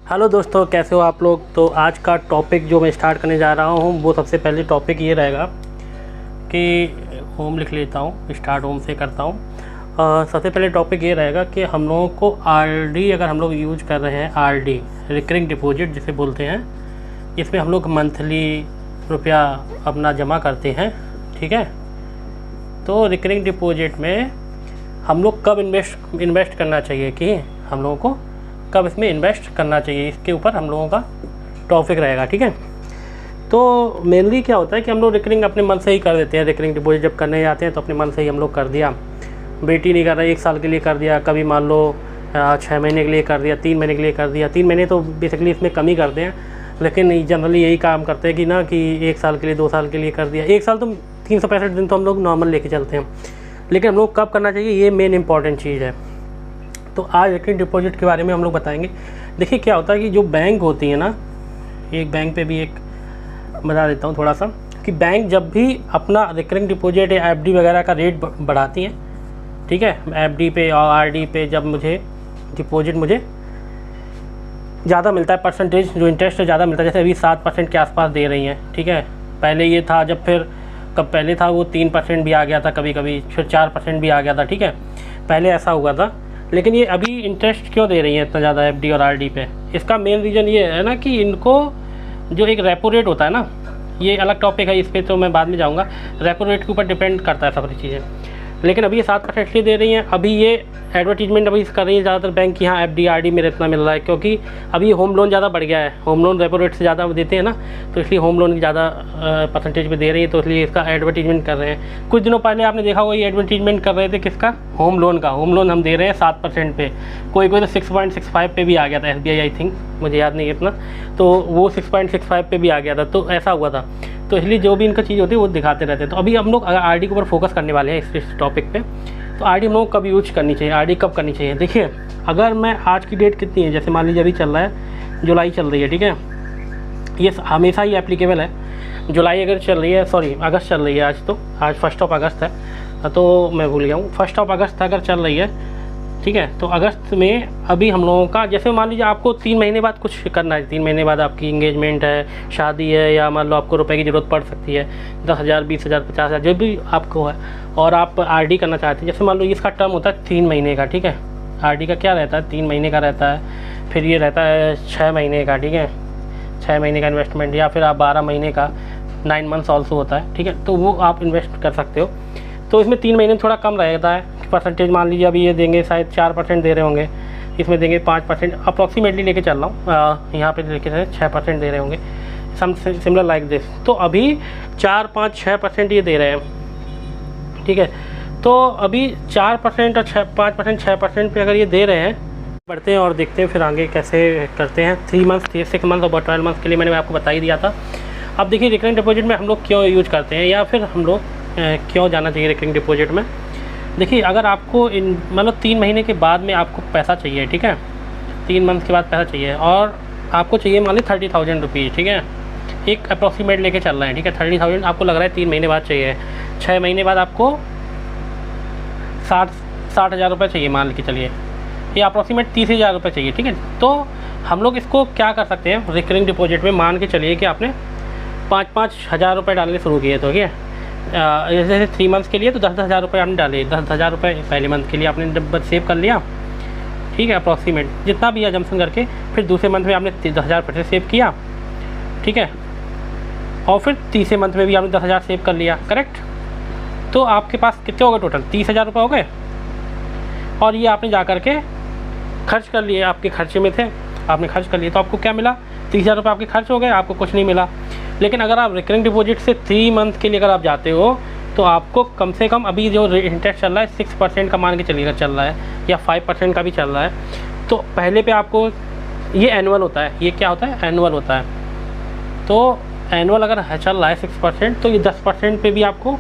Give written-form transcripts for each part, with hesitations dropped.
Hello दोस्तों, कैसे हो आप लोग। तो आज का टॉपिक जो मैं स्टार्ट करने जा रहा हूँ वो सबसे पहले टॉपिक ये रहेगा कि होम लिख लेता हूँ, स्टार्ट होम से करता हूँ। सबसे पहले टॉपिक ये रहेगा कि हम लोगों को आरडी अगर हम लोग यूज कर रहे हैं, आरडी रिकरिंग डिपॉजिट जिसे बोलते हैं, इसमें हम लोग मंथली रुपया अपना जमा करते हैं। ठीक है, तो रिकरिंग डिपॉजिट में हम लोग कब इन्वेस्ट करना चाहिए कि हम लोगों को कब इसमें इन्वेस्ट करना चाहिए, इसके ऊपर हम लोगों का टॉपिक रहेगा। ठीक है, तो मेनली क्या होता है कि हम लोग रिकरिंग अपने मन से ही कर देते हैं। रिकरिंग डिपॉजिट जब करने जाते हैं तो अपने मन से ही हम लोग कर दिया, बेटी नहीं कर रहा, 1 साल के लिए कर दिया, कभी मान लो 6 महीने के लिए कर दिया, 3 महीने के लिए कर दिया। 3 महीने तो बेसिकली इसमें कम ही करते हैं, लेकिन जनरली यही काम करते हैं कि ना कि 1 साल के लिए, 2 साल के लिए कर दिया। 1 साल तो 365 दिन तो हम लोग नॉर्मल लेके चलते हैं, लेकिन हम लोग कब करना चाहिए ये मेन इंपॉर्टेंट चीज़ है। तो आज रिकरिंग डिपॉजिट के बारे में हम लोग बताएंगे। देखिए क्या होता है कि जो बैंक होती है ना, एक बैंक पे भी एक बता देता हूँ थोड़ा सा, कि बैंक जब भी अपना रिकरिंग डिपॉजिट या एफडी वगैरह का रेट बढ़ाती हैं, ठीक है, एफडी पे और आरडी पे जब मुझे डिपॉजिट मुझे ज़्यादा मिलता है, परसेंटेज जो इंटरेस्ट ज़्यादा मिलता है, जैसे अभी 7% के आसपास दे रही हैं। ठीक है, पहले ये था, जब फिर कब पहले था वो 3% भी आ गया था, कभी कभी फिर 4% भी आ गया था। ठीक है, पहले ऐसा हुआ था, लेकिन ये अभी इंटरेस्ट क्यों दे रही है इतना ज़्यादा एफडी और आरडी पे? इसका मेन रीज़न ये है ना कि इनको जो एक रेपो रेट होता है ना, ये अलग टॉपिक है, इस पर तो मैं बाद में जाऊँगा। रेपो रेट के ऊपर डिपेंड करता है सारी चीज़ें, लेकिन अभी ये 7% इसलिए दे रही हैं। अभी ये एडवर्टीजमेंट अभी कर रही है ज़्यादातर बैंक की, हाँ एफडी आरडी मेरे इतना मिल रहा है, क्योंकि अभी होम लोन ज़्यादा बढ़ गया है। होम लोन रेपो रेट से ज़्यादा देते हैं ना, तो इसलिए होम लोन की ज़्यादा परसेंटेज पे दे रही है, तो इसलिए इसका एडवर्टीजमेंट कर रहे हैं। कुछ दिनों पहले आपने देखा होगा ये एडवर्टीजमेंट कर रहे थे किसका, होम लोन का। होम लोन हम दे रहे हैं 7% पे, कोई तो 6.65 पे भी आ गया था, SBI आई थिंक, मुझे याद नहीं है इतना, तो वो 6.65 पे भी आ गया था, तो ऐसा हुआ था। तो इसलिए जो भी इनका चीज़ होती है वो दिखाते रहते हैं। तो अभी हम लोग आरडी के ऊपर फोकस करने वाले हैं इस टॉपिक पे। तो आरडी हम लोग कब यूज करनी चाहिए, आरडी कब करनी चाहिए? देखिए, अगर मैं आज की डेट कितनी है, जैसे मान लीजिए अभी चल रहा है जुलाई चल रही है, ठीक है, ये हमेशा ही एप्लीकेबल है। जुलाई अगर चल रही है, सॉरी अगस्त चल रही है आज, तो आज 1 अगस्त है, तो मैं भूल गया हूँ, 1 अगस्त अगर चल रही है, ठीक है, तो अगस्त में अभी हम लोगों का, जैसे मान लीजिए आपको 3 महीने बाद कुछ करना है, 3 महीने बाद आपकी इंगेजमेंट है, शादी है, या मान लो आपको रुपए की ज़रूरत पड़ सकती है, 10,000, 20,000, 50,000 जो भी आपको है, और आप आरडी करना चाहते हैं। जैसे मान लो इसका टर्म होता है 3 महीने का, ठीक है, आरडी का क्या रहता है, 3 महीने का रहता है, फिर ये रहता है 6 महीने का, ठीक है, 6 महीने का इन्वेस्टमेंट, या फिर आप 12 महीने का, 9 मंथ्स ऑल्सो होता है। ठीक है, तो वो आप इन्वेस्ट कर सकते हो। तो इसमें 3 महीने थोड़ा कम रहता है परसेंटेज। मान लीजिए अभी ये देंगे शायद 4% दे रहे होंगे, इसमें देंगे 5%, अप्रॉक्सीमेटली लेके चल रहा हूँ, यहाँ पे लेके 6% दे रहे होंगे, सम सिमिलर लाइक दिस। तो अभी 4, 5, 6% ये दे रहे हैं। ठीक है, तो अभी 4% और 5%, 6% पे अगर ये दे रहे हैं, बढ़ते हैं और देखते हैं फिर आगे कैसे करते हैं। 3 मंथ्स, 6 मंथ और 12 मंथ के लिए मैंने आपको बता ही दिया था। अब देखिए रिकरिंग डिपॉजिट में हम लोग क्यों यूज करते हैं, या फिर हम लोग क्यों जाना चाहिए रिकरिंग डिपॉजिट में। देखिए, अगर आपको मतलब 3 महीने के बाद में आपको पैसा चाहिए, ठीक है, 3 मंथ के बाद पैसा चाहिए, और आपको चाहिए मान लीजिए 30,000 रुपीज़, ठीक है, एक अप्रॉक्सीमेट लेके चल रहे हैं, ठीक है, 30,000 आपको लग रहा है 3 महीने बाद चाहिए, 6 महीने बाद आपको 60,000 रुपये चाहिए, मान के चलिए, ये अप्रॉक्सीमेट 30,000 रुपये चाहिए। ठीक है, तो हम लोग इसको क्या कर सकते हैं रिकरिंग डिपॉजिट में, मान के चलिए कि आपने 5-5 हज़ार रुपये डालने शुरू किए, तो ठीक है, जैसे 3 मंथ्स के लिए तो 10,000 रुपये आपने डाले, 10,000 रुपये पहले मंथ के लिए आपने जब सेव कर लिया, ठीक है, अप्रॉक्सीमेट जितना भी अजम्पशन करके, फिर दूसरे मंथ में आपने 10,000 फिर से सेव किया, ठीक है, और फिर तीसरे मंथ में भी आपने 10,000 सेव कर लिया, करेक्ट। तो आपके पास कितने हो गए टोटल, 30,000 रुपये हो गए, और ये आपने जा कर के खर्च कर लिए, आपके खर्चे में थे, आपने खर्च कर लिए, तो आपको क्या मिला, 30,000 रुपये आपके खर्च हो गए, आपको कुछ नहीं मिला। लेकिन अगर आप रिकरिंग डिपॉजिट से 3 मंथ के लिए अगर आप जाते हो, तो आपको कम से कम अभी जो इंटरेस्ट चल रहा है 6% का मान के चलिएगा चल रहा है, या 5% का भी चल रहा है, तो पहले पे आपको ये एनुअल होता है, ये क्या होता है, एनुअल होता है। तो एनुअल अगर चल रहा है 6%, तो ये 10% पे भी आपको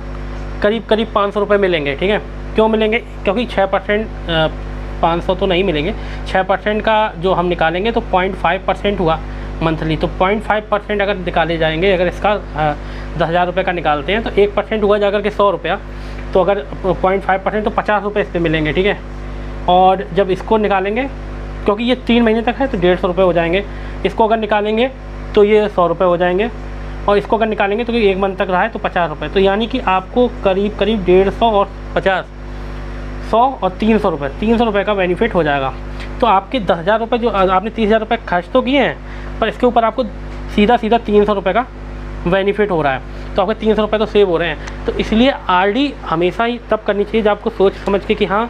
करीब 500 रुपये मिलेंगे। ठीक है, क्यों मिलेंगे, क्योंकि 6% 500 तो नहीं मिलेंगे, 6% का जो हम निकालेंगे तो 0.5% हुआ मंथली, तो 0.5% अगर निकाले जाएंगे, अगर इसका 10,000 रुपये का निकालते हैं तो 1% हुआ जाकर के 100 रुपया, तो अगर 0.5% तो 50 रुपये इस पर मिलेंगे। ठीक है, और जब इसको निकालेंगे क्योंकि ये 3 महीने तक है तो 150 रुपये हो जाएंगे। इसको अगर निकालेंगे तो ये 100 रुपये हो जाएंगे, और इसको अगर निकालेंगे तो 1 मंथ तक रहा है तो 50 रुपये। तो यानी कि आपको करीब करीब 150 और 50, 100 और 300 रुपये, 300 रुपये का बेनिफिट हो जाएगा। तो आपके 10,000 रुपये जो आपने 30,000 रुपये खर्च तो किए हैं, पर इसके ऊपर आपको सीधा 300 रुपये का बेनिफिट हो रहा है। तो आपके 300 रुपये तो सेव हो रहे हैं। तो इसलिए आरडी हमेशा ही तब करनी चाहिए जब आपको सोच समझ के कि हाँ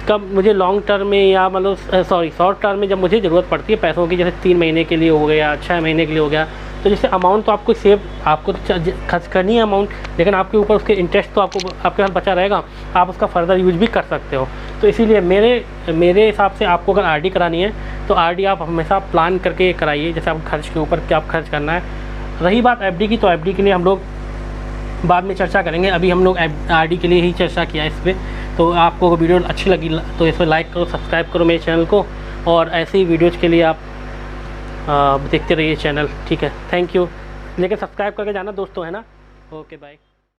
कब मुझे लॉन्ग टर्म में या मतलब शॉर्ट टर्म में जब मुझे ज़रूरत पड़ती है पैसों की, जैसे 3 महीने के लिए हो गया, 6 महीने के लिए हो गया, तो जैसे अमाउंट तो आपको सेव आपको तो खर्च करनी है अमाउंट, लेकिन आपके ऊपर उसके इंटरेस्ट तो आपको आपके साथ बचा रहेगा, आप उसका फर्दर यूज भी कर सकते हो। तो इसीलिए मेरे हिसाब से आपको अगर आरडी करानी है तो आरडी आप हमेशा प्लान करके कराइए, जैसे आप खर्च के ऊपर क्या आप खर्च करना है। रही बात एफडी की, तो एफडी के लिए हम लोग बाद में चर्चा करेंगे, अभी हम लोग आरडी के लिए ही चर्चा किया है इस पर। तो आपको वीडियो अच्छी लगी तो इस पर लाइक करो, सब्सक्राइब करो मेरे चैनल को, और ऐसे ही वीडियोज़ के लिए आप देखते रहिए चैनल, ठीक है। थैंक यू, लेकिन सब्सक्राइब करके जाना दोस्तों, है ना। Okay bye.